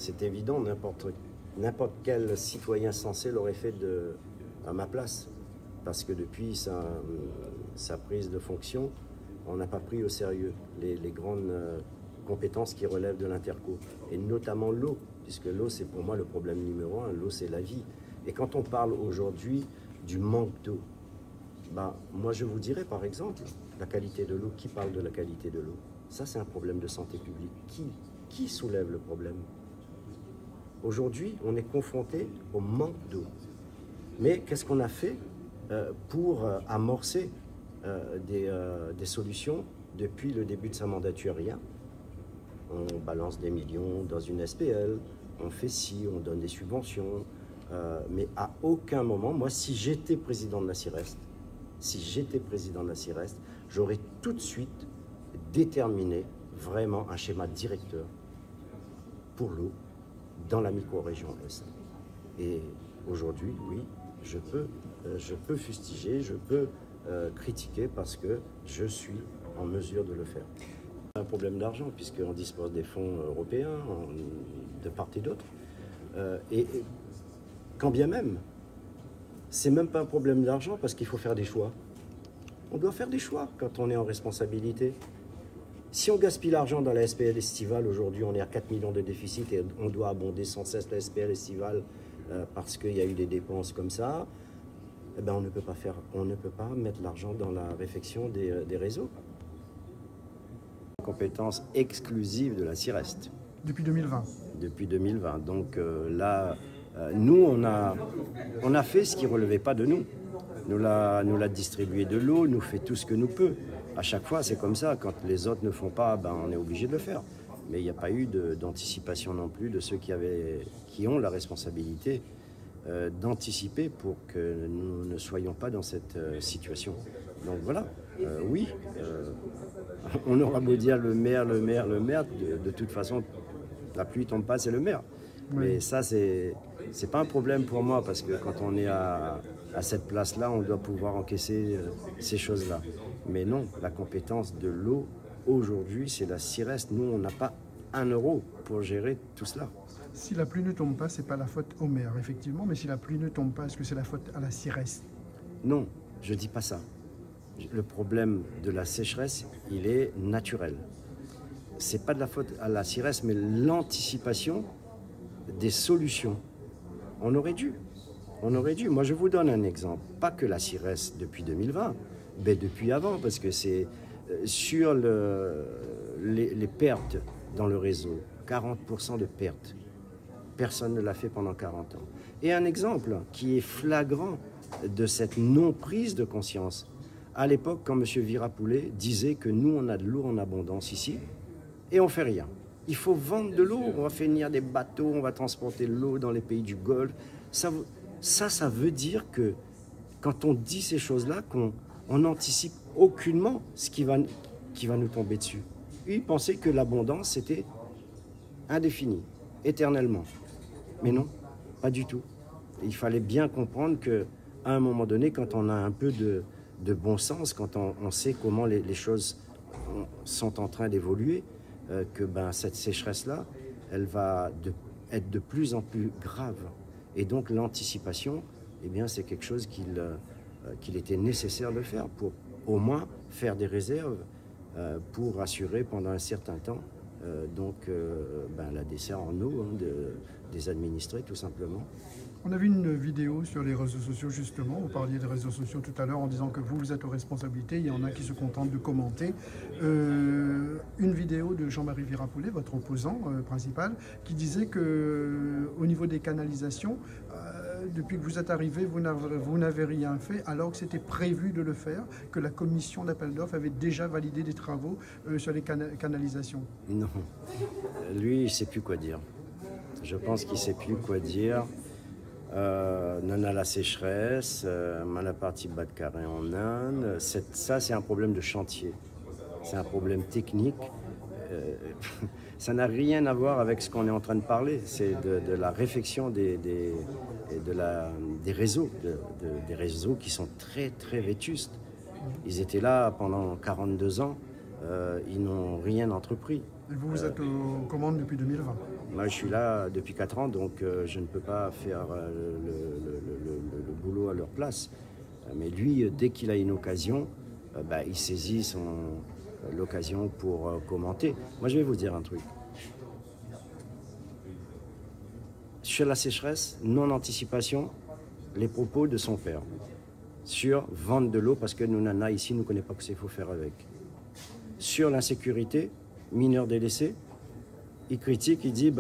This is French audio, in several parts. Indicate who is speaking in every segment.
Speaker 1: C'est évident, n'importe quel citoyen sensé l'aurait fait à ma place. Parce que depuis sa prise de fonction, on n'a pas pris au sérieux les grandes compétences qui relèvent de l'interco. Et notamment l'eau, puisque l'eau, c'est pour moi le problème numéro un. L'eau, c'est la vie. Et quand on parle aujourd'hui du manque d'eau, moi je vous dirais par exemple, la qualité de l'eau, qui parle de la qualité de l'eau? Ça, c'est un problème de santé publique. Qui soulève le problème? Aujourd'hui, on est confronté au manque d'eau. Mais qu'est-ce qu'on a fait pour amorcer des solutions depuis le début de sa mandature? Rien. On balance des millions dans une SPL, on fait ci, on donne des subventions, mais à aucun moment, moi, si j'étais président de la CIREST, j'aurais tout de suite déterminé vraiment un schéma directeur pour l'eau dans la micro-région Est. Et aujourd'hui, oui, je peux fustiger, je peux critiquer parce que je suis en mesure de le faire. Un problème d'argent puisqu'on dispose des fonds européens de part et d'autre. Et quand bien même, c'est même pas un problème d'argent parce qu'il faut faire des choix. On doit faire des choix quand on est en responsabilité. Si on gaspille l'argent dans la SPL estivale, aujourd'hui on est à 4 millions de déficit et on doit abonder sans cesse la SPL estivale parce qu'il y a eu des dépenses comme ça, eh ben on ne peut pas mettre l'argent dans la réfection des réseaux. Compétence exclusive de la CIREST.
Speaker 2: Depuis 2020.
Speaker 1: Depuis 2020. Donc là, nous, on a fait ce qui ne relevait pas de nous. Nous l'a distribué de l'eau, nous fait tout ce que nous peut. À chaque fois, c'est comme ça. Quand les autres ne font pas, on est obligé de le faire. Mais il n'y a pas eu d'anticipation non plus de ceux qui ont la responsabilité d'anticiper pour que nous ne soyons pas dans cette situation. Donc voilà, oui, on aura beau dire le maire, de toute façon, la pluie tombe pas, c'est le maire. Oui. Mais ça, c'est pas un problème pour moi, parce que quand on est à cette place-là, on doit pouvoir encaisser ces choses-là. Mais non, la compétence de l'eau, aujourd'hui, c'est la CIREST. Nous, on n'a pas 1 euro pour gérer tout cela.
Speaker 2: Si la pluie ne tombe pas, c'est pas la faute au maire, effectivement, mais si la pluie ne tombe pas, est-ce que c'est la faute à la CIREST?
Speaker 1: Non, je dis pas ça. Le problème de la sécheresse, il est naturel. C'est pas de la faute à la CIREST, mais l'anticipation des solutions. On aurait dû. Moi, je vous donne un exemple. Pas que la CIREST depuis 2020, mais depuis avant, parce que c'est sur les pertes dans le réseau, 40% de pertes. Personne ne l'a fait pendant 40 ans. Et un exemple qui est flagrant de cette non-prise de conscience. À l'époque, quand M. Virapoulet disait que nous, on a de l'eau en abondance ici, et on ne fait rien. Il faut vendre de l'eau, on va faire venir des bateaux, on va transporter l'eau dans les pays du Golfe. Ça veut dire que quand on dit ces choses-là, qu'on n'anticipe aucunement ce qui va nous tomber dessus. Ils pensaient que l'abondance, c'était indéfini, éternellement. Mais non, pas du tout. Il fallait bien comprendre qu'à un moment donné, quand on a un peu de bon sens, quand on sait comment les choses sont en train d'évoluer, que cette sécheresse-là, elle va être de plus en plus grave. Et donc l'anticipation, eh bien, c'est quelque chose qu'il était nécessaire de faire pour au moins faire des réserves pour assurer pendant un certain temps la dessert en eau des administrés, tout simplement.
Speaker 2: On a vu une vidéo sur les réseaux sociaux, justement. Vous parliez des réseaux sociaux tout à l'heure en disant que vous êtes aux responsabilités. Il y en a qui se contentent de commenter. Une vidéo de Jean-Marie Virapoulet, votre opposant principal, qui disait qu'au niveau des canalisations, depuis que vous êtes arrivé, vous n'avez rien fait, alors que c'était prévu de le faire, que la commission d'appel d'offres avait déjà validé des travaux sur les canalisations.
Speaker 1: Non. Lui, il ne sait plus quoi dire. Je pense qu'il ne sait plus quoi dire. Nana la sécheresse, Malapati Bhatkara en Inde, ça c'est un problème de chantier, c'est un problème technique, ça n'a rien à voir avec ce qu'on est en train de parler, c'est de la réfection des réseaux, des réseaux qui sont très très vétustes. Ils étaient là pendant 42 ans, ils n'ont rien entrepris.
Speaker 2: Et vous êtes aux commandes depuis 2020?
Speaker 1: Moi, je suis là depuis 4 ans, donc je ne peux pas faire le boulot à leur place. Mais lui, dès qu'il a une occasion, il saisit l'occasion pour commenter. Moi, je vais vous dire un truc. Sur la sécheresse, non-anticipation, les propos de son père. Sur vendre de l'eau, parce que nous, nana, ici, nous ne connaissons pas ce qu'il faut faire avec. Sur l'insécurité, mineurs délaissés, il critique, il dit,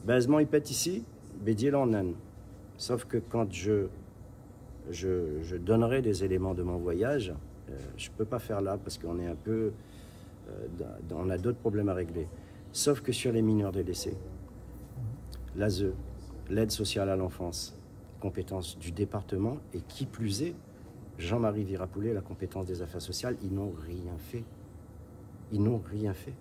Speaker 1: baisement, il pète ici, bédier en Inde. Sauf que quand je donnerai des éléments de mon voyage, je ne peux pas faire là, parce qu'on est un peu... on a d'autres problèmes à régler. Sauf que sur les mineurs délaissés, l'ASE, l'aide sociale à l'enfance, compétence du département, et qui plus est, Jean-Marie Virapoulet, la compétence des affaires sociales, ils n'ont rien fait. Ils n'ont rien fait.